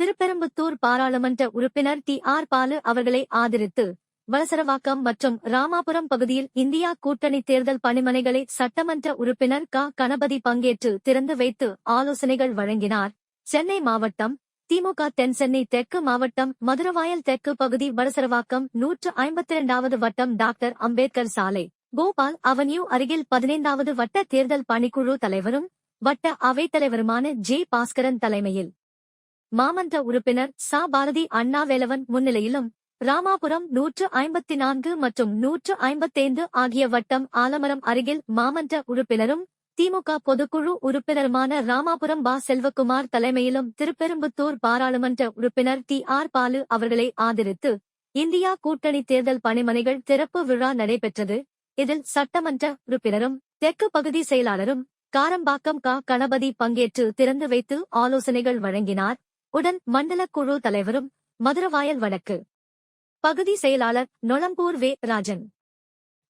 திருப்பெரும்புத்தூர் பாராளுமன்ற உறுப்பினர் டி.ஆர். பாலு அவர்களை ஆதரித்து வளசரவாக்கம் மற்றும் ராமாபுரம் பகுதியில் இந்தியா கூட்டணி தேர்தல் பணிமனைகளை சட்டமன்ற உறுப்பினர் கணபதி பங்கேற்று திறந்து வைத்து ஆலோசனைகள் வழங்கினார். சென்னை மாவட்டம் திமுக தென்சென்னை தெற்கு மாவட்டம் மதுரவாயல் தெற்கு பகுதி வளசரவாக்கம் 152வது வட்டம் டாக்டர் அம்பேத்கர் சாலை கோபால் அவென்யூ அருகில் 15வது வட்ட தேர்தல் பணிக்குழு தலைவரும் வட்ட அவைத்தலைவருமான ஜே. பாஸ்கரன் தலைமையில் மாமன்ற உறுப்பினர் ச. பாரதி அண்ணாவேலவன் முன்னிலையிலும் ராமாபுரம் 154 மற்றும் 155 ஆகிய வட்டம் ஆலமரம் அருகில் மாமன்ற உறுப்பினரும் திமுக பொதுக்குழு உறுப்பினருமான ராமாபுரம் பா. செல்வகுமார் தலைமையிலும் திருப்பெரும்புத்தூர் பாராளுமன்ற உறுப்பினர் டி.ஆர். பாலு அவர்களை ஆதரித்து இந்தியா கூட்டணி தேர்தல் பணிமனைகள் திறப்பு விழா நடைபெற்றது. இதில் சட்டமன்ற உறுப்பினரும் தெற்கு பகுதி செயலாளரும் காரம்பாக்கம் கணபதி பங்கேற்று திறந்து வைத்து ஆலோசனைகள் வழங்கினார். உடன் மண்டல குழு தலைவரும் மதுரவாயல் வடக்கு பகுதி செயலாளர் நொளம்பூர் வே. ராஜன்,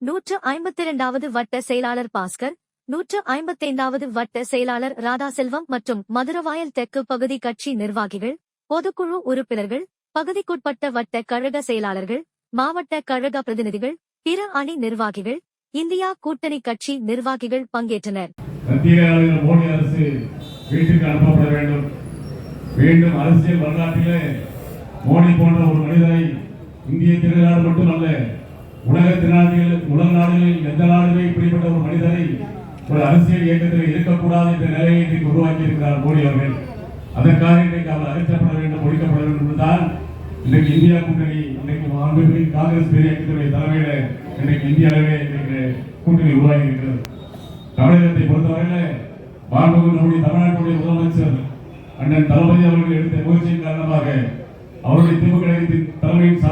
152வது வட்ட செயலாளர் பாஸ்கர், 155வது வட்ட செயலாளர் ராதாசெல்வம் மற்றும் மதுரவாயல் தெற்கு பகுதி கட்சி நிர்வாகிகள், பொதுக்குழு உறுப்பினர்கள், பகுதிக்குட்பட்ட வட்ட கழக செயலாளர்கள், மாவட்ட கழக பிரதிநிதிகள், பிற அணி நிர்வாகிகள், இந்தியா கூட்டணி கட்சி நிர்வாகிகள் பங்கேற்றனர். மோடி அரசு வீட்டுக்கு அனுப்பப்பட வேண்டும். மீண்டும் அரசியல் வரலாற்றிலே மோடி போன்ற ஒரு மனிதரை இந்திய திருநாடு மட்டுமல்ல உலக நாடுகளில் எந்த நாடுமே இப்படிப்பட்ட ஒரு மனிதரை ஒரு அரசியல் இயக்கத்தில் இருக்கக்கூடாது என்ற நிலையை இன்றைக்கு உருவாக்கி இருக்கிறார் மோடி அவர்கள். அதற்காக இன்றைக்கு அவர் அகற்றப்பட வேண்டும், ஒழிக்கப்பட வேண்டும் என்றுதான் இன்றைக்கு இந்தியா கூட்டணி இன்றைக்கு காங்கிரஸ் பெரிய இயக்கத்துடைய தலைமையில இன்றைக்கு இந்திய அளவே இன்றைக்கு கூட்டணி உருவாகி இருக்கிறது. தமிழகத்தை பொறுத்தவரையில் மாண்புமிகு நம்முடைய தமிழ்நாட்டுடைய முதலமைச்சர் அண்ணன் தளபதி அவர்கள் எடுத்த முயற்சியின் காரணமாக அவருடைய திமுக தலைமையின்